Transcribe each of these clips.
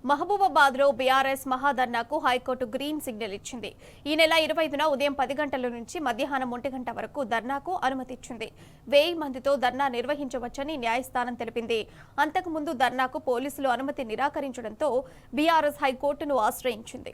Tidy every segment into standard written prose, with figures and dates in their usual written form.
మహబూబాబాద్ లో BRS మహాధర్నాకు high court green signal ఇచ్చింది. ఈ నెల 25న ఉదయం 10 గంటల నుంచి మధ్యాహ్నం 1 గంట వరకు ధర్నాకు అనుమతిచ్చింది. 1000 మందితో ధర్నా నిర్వహించవచ్చని న్యాయస్థానం తెలిపింది. అంతకుముందు ధర్నాకు పోలీసులు అనుమతి నిరాకరించడంతో బీఆర్ఎస్ హైకోర్టును ఆశ్రయించింది.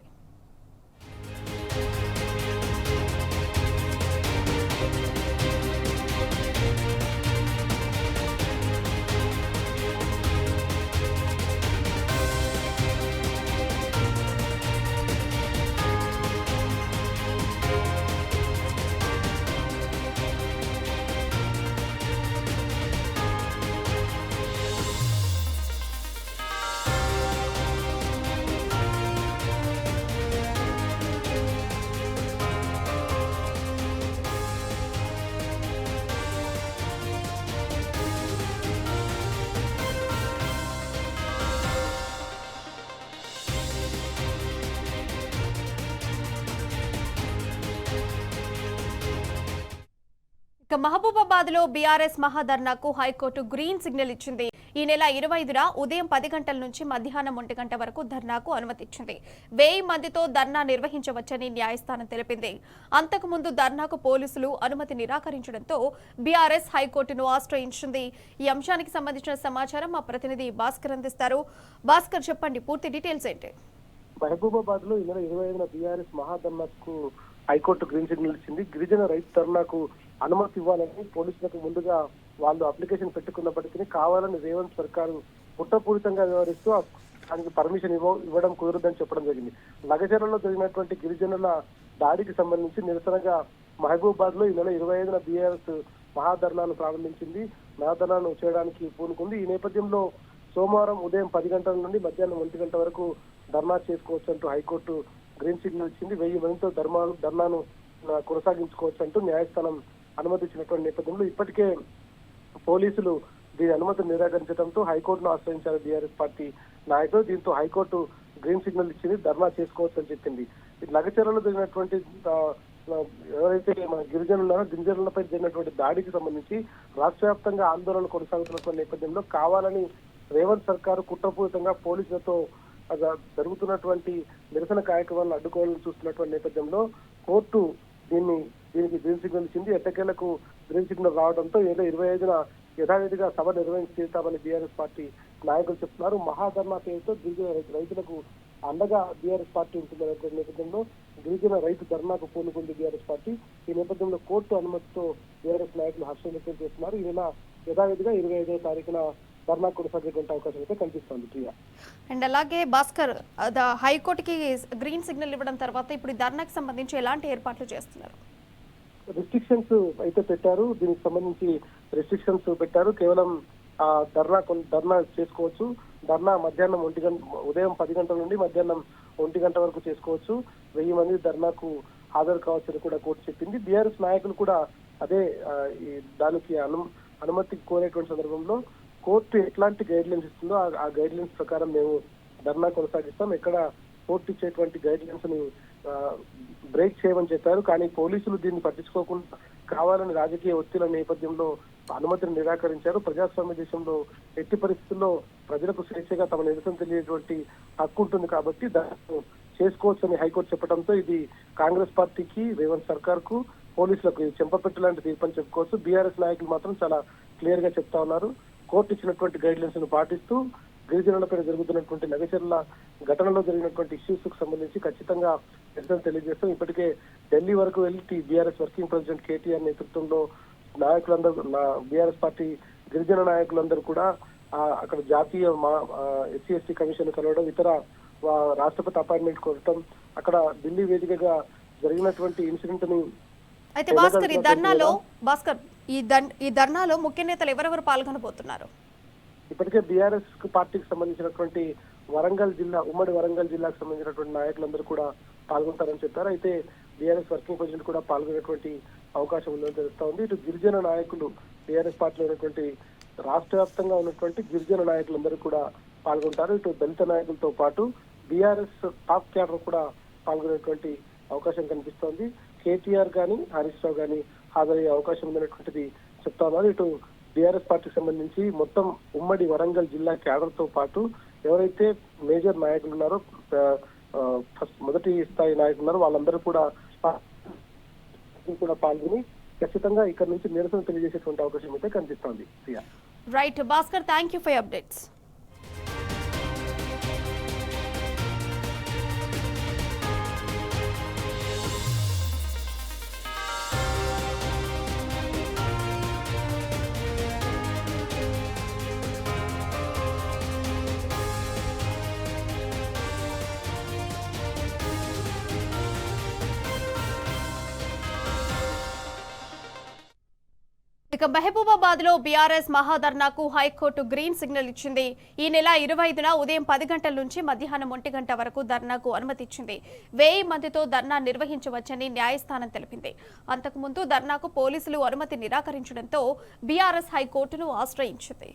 మహబూబాబాద్ లో బీఆర్ఎస్ మహాధర్నాకు హైకోర్టు గ్రీన్ సిగ్నల్ ఇచ్చింది. ఈ నెల 25న ఉదయం 10 గంటల నుంచి మధ్యాహ్నం 1 గంట వరకు ధర్నాకు అనుమతిచ్చింది. 1000 మందితో ధర్నా నిర్వహించవచ్చని న్యాయస్థానం తెలిపింది. అంతకుముందు ధర్నాకు పోలీసులు అనుమతి నిరాకరించడంతో బీఆర్ఎస్ హైకోర్టును ఆశ్రయించింది. ఈ అంశానికి సంబంధించిన సమాచారం మా ప్రతినిధి భాస్కర్ అందిస్తారు. భాస్కర్, చెప్పండి, పూర్తి డీటెయిల్స్ ఏంటి? మహబూబాబాద్ లో ఈ నెల 25న బీఆర్ఎస్ మహాధర్నాకు హైకోర్టు గ్రీన్ సిగ్నల్ ఇచ్చింది. గిరిజన రైతు ధర్నాకు అనుమతి ఇవ్వాలని పోలీసులకు ముందుగా వాళ్ళు అప్లికేషన్ పెట్టుకున్నప్పటికీ కావాలని రేవంత్ సర్కారు కుట్రపూరితంగా వ్యవహరిస్తూ దానికి పర్మిషన్ ఇవ్వడం కుదరదని చెప్పడం జరిగింది. లగచర్లలో జరిగినటువంటి గిరిజనుల దాడికి సంబంధించి నిరసనగా మహబూబాబాద్ లో ఈ నెల 25న బీఆర్ఎస్ మహాధర్నాను ప్రారంభించింది. మహాధర్నాను చేయడానికి పూనుకుంది. ఈ నేపథ్యంలో సోమవారం ఉదయం 10 గంటల నుండి మధ్యాహ్నం 1 గంట వరకు ధర్నా చేసుకోవచ్చు అంటూ హైకోర్టు గ్రీన్ సిగ్నల్ ఇచ్చింది. 1000 మందితో ధర్నాను కొనసాగించుకోవచ్చు అంటూ న్యాయస్థానం అనుమతించినటువంటి నేపథ్యంలో ఇప్పటికే పోలీసులు దీని అనుమతిని నిరాకరించడంతో హైకోర్టును ఆశ్రయించారు బీఆర్ఎస్ పార్టీ నాయకులు. దీంతో హైకోర్టు గ్రీన్ సిగ్నల్ ఇచ్చింది, ధర్నా చేసుకోవచ్చు అని చెప్పింది. లగచర్లలో జరిగినటువంటి ఎవరైతే మన గిరిజనులపై జరిగినటువంటి దాడికి సంబంధించి రాష్ట్ర వ్యాప్తంగా ఆందోళనలు కొనసాగుతున్నటువంటి నేపథ్యంలో కావాలని రేవంత్ సర్కారు కుట్రపూరితంగా పోలీసులతో జరుగుతున్నటువంటి నిరసన కార్యక్రమాలను అడ్డుకోవాలని చూస్తున్నటువంటి నేపథ్యంలో కోర్టు దీనికి గ్రీన్ సిగ్నల్ ఇచ్చింది. ఎట్టకేలకు గ్రీన్ సిగ్నల్ రావడంతో ఏదో 25న యథావిధిగా సభ నిర్వహించి తీరుతామని బీఆర్ఎస్ పార్టీ నాయకులు చెప్తున్నారు. మహాధర్నా పేరుతో గిరిజన రైతులకు అండగా బీఆర్ఎస్ పార్టీ ఉంటుందనే నేపథ్యంలో గిరిజన రైతు ధర్నాకు పూనుకుంది బీఆర్ఎస్ పార్టీ. ఈ నేపథ్యంలో కోర్టు అనుమతితో బీఆర్ఎస్ నాయకులు హర్షం వ్యక్తం చేస్తున్నారు. ఈ నెల యథావిధిగా 25వ తారీఖున ధర్నా కొనసాగేటువంటి అవకాశం అయితే కనిపిస్తోంది ప్రియా. అండ్ అలాగే భాస్కర్, హైకోర్టుకి గ్రీన్ సిగ్నల్ ఇవ్వడం తర్వాత ఇప్పుడు ధర్నాకి సంబంధించి ఎలాంటి ఏర్పాట్లు చేస్తున్నారు? రిస్ట్రిక్షన్స్ అయితే పెట్టారు. దీనికి సంబంధించి రిస్ట్రిక్షన్స్ పెట్టారు. కేవలం ధర్నా చేసుకోవచ్చు. ధర్నా మధ్యాహ్నం ఉదయం 10 గంటల నుండి మధ్యాహ్నం 1 గంట వరకు చేసుకోవచ్చు. 1000 మంది ధర్నాకు హాజరు కావచ్చని కూడా కోర్టు చెప్పింది. బీఆర్ఎస్ నాయకులు కూడా అదే దానికి అనుమతి కోరేటువంటి సందర్భంలో కోర్టు ఎట్లాంటి గైడ్ లైన్స్ ఇస్తుందో ఆ గైడ్ లైన్స్ ప్రకారం మేము ధర్నా కొనసాగిస్తాం, ఎక్కడ కోర్టు ఇచ్చేటువంటి గైడ్ లైన్స్ ని బ్రేక్ చేయమని చెప్పారు. కానీ పోలీసులు దీన్ని పట్టించుకోకుండా కావాలని రాజకీయ ఒత్తిళ్ల నేపథ్యంలో అనుమతిని నిరాకరించారు. ప్రజాస్వామ్య దేశంలో ఎట్టి పరిస్థితుల్లో ప్రజలకు స్వేచ్ఛగా తమ నిరసన తెలియటువంటి హక్కు ఉంటుంది కాబట్టి దాన్ని చేసుకోవచ్చని హైకోర్టు చెప్పడంతో ఇది కాంగ్రెస్ పార్టీకి, రేవంత్ సర్కార్ కు, పోలీసులకు చెంపపెట్టు లాంటి తీర్పని చెప్పుకోవచ్చు. బీఆర్ఎస్ నాయకులు మాత్రం చాలా క్లియర్ గా చెప్తా ఉన్నారు. కోర్టు ఇచ్చినటువంటి గైడ్ లైన్స్ ను పాటిస్తూ గిరిజనులపై జరుగుతున్నటువంటి లగచర్ల ఘటనలో జరిగినటువంటి ఇష్యూస్ కు సంబంధించి ఖచ్చితంగా నిరసన తెలియజేస్తాం. ఇప్పటికే ఢిల్లీ వరకు వెళ్లి బీఆర్ఎస్ వర్కింగ్ ప్రెసిడెంట్ కేటీఆర్ నేతృత్వంలో నాయకులందరూ, బీఆర్ఎస్ పార్టీ గిరిజన నాయకులందరూ కూడా అక్కడ జాతీయ ఎస్సీ ఎస్టీ కమిషన్ కలవడం, ఇతర రాష్ట్రపతి అపాయింట్మెంట్ కోరటం, అక్కడ ఢిల్లీ వేదికగా జరిగినటువంటి ఇన్సిడెంట్ ని. అయితే భాస్కర్, ఈ ధర్నాలో ముఖ్య నేతలు ఎవరెవరు పాల్గొనబోతున్నారు? ఇప్పటికే బీఆర్ఎస్ పార్టీకి సంబంధించినటువంటి ఉమ్మడి వరంగల్ జిల్లాకు సంబంధించినటువంటి నాయకులందరూ కూడా పాల్గొంటారని చెప్పారు. అయితే బీఆర్ఎస్ వర్కింగ్ ప్రెసిడెంట్ కూడా పాల్గొనేటువంటి అవకాశం ఉందని తెలుస్తా ఉంది. ఇటు గిరిజన నాయకులు, బీఆర్ఎస్ పార్టీలో ఉన్నటువంటి రాష్ట్ర వ్యాప్తంగా ఉన్నటువంటి గిరిజన నాయకులందరూ కూడా పాల్గొంటారు. ఇటు దళిత నాయకులతో పాటు బీఆర్ఎస్ టాప్ క్యాడర్ కూడా పాల్గొనేటువంటి అవకాశం కనిపిస్తోంది. కేటీఆర్ గాని, హరీష్ రావు గాని హాజరయ్యే అవకాశం ఉందనేటువంటిది చెప్తా ఉన్నారు. ఇటు బీఆర్ఎస్ పార్టీకి సంబంధించి మొత్తం ఉమ్మడి వరంగల్ జిల్లా క్యాడర్ తో పాటు ఎవరైతే మేజర్ నాయకులు ఉన్నారో ఫస్ట్ మొదటి స్థాయి నాయకులు ఉన్నారో వాళ్ళందరూ కూడా పాల్గొని ఖచ్చితంగా ఇక్కడ నుంచి నిరసన తెలియజేసేటువంటి అవకాశం అయితే కనిపిస్తోంది. Right Bhaskar, thank you for updates. ఇక మహబూబాబాద్ లో బీఆర్ఎస్ మహాధర్నాకు హైకోర్టు గ్రీన్ సిగ్నల్ ఇచ్చింది. ఈ నెల 25న ఉదయం 10 గంటల నుంచి మధ్యాహ్నం 1 గంట వరకు ధర్నాకు అనుమతిచ్చింది. 1000 మందితో ధర్నా నిర్వహించవచ్చని న్యాయస్థానం తెలిపింది. అంతకుముందు ధర్నాకు పోలీసులు అనుమతి నిరాకరించడంతో బీఆర్ఎస్ హైకోర్టును ఆశ్రయించింది.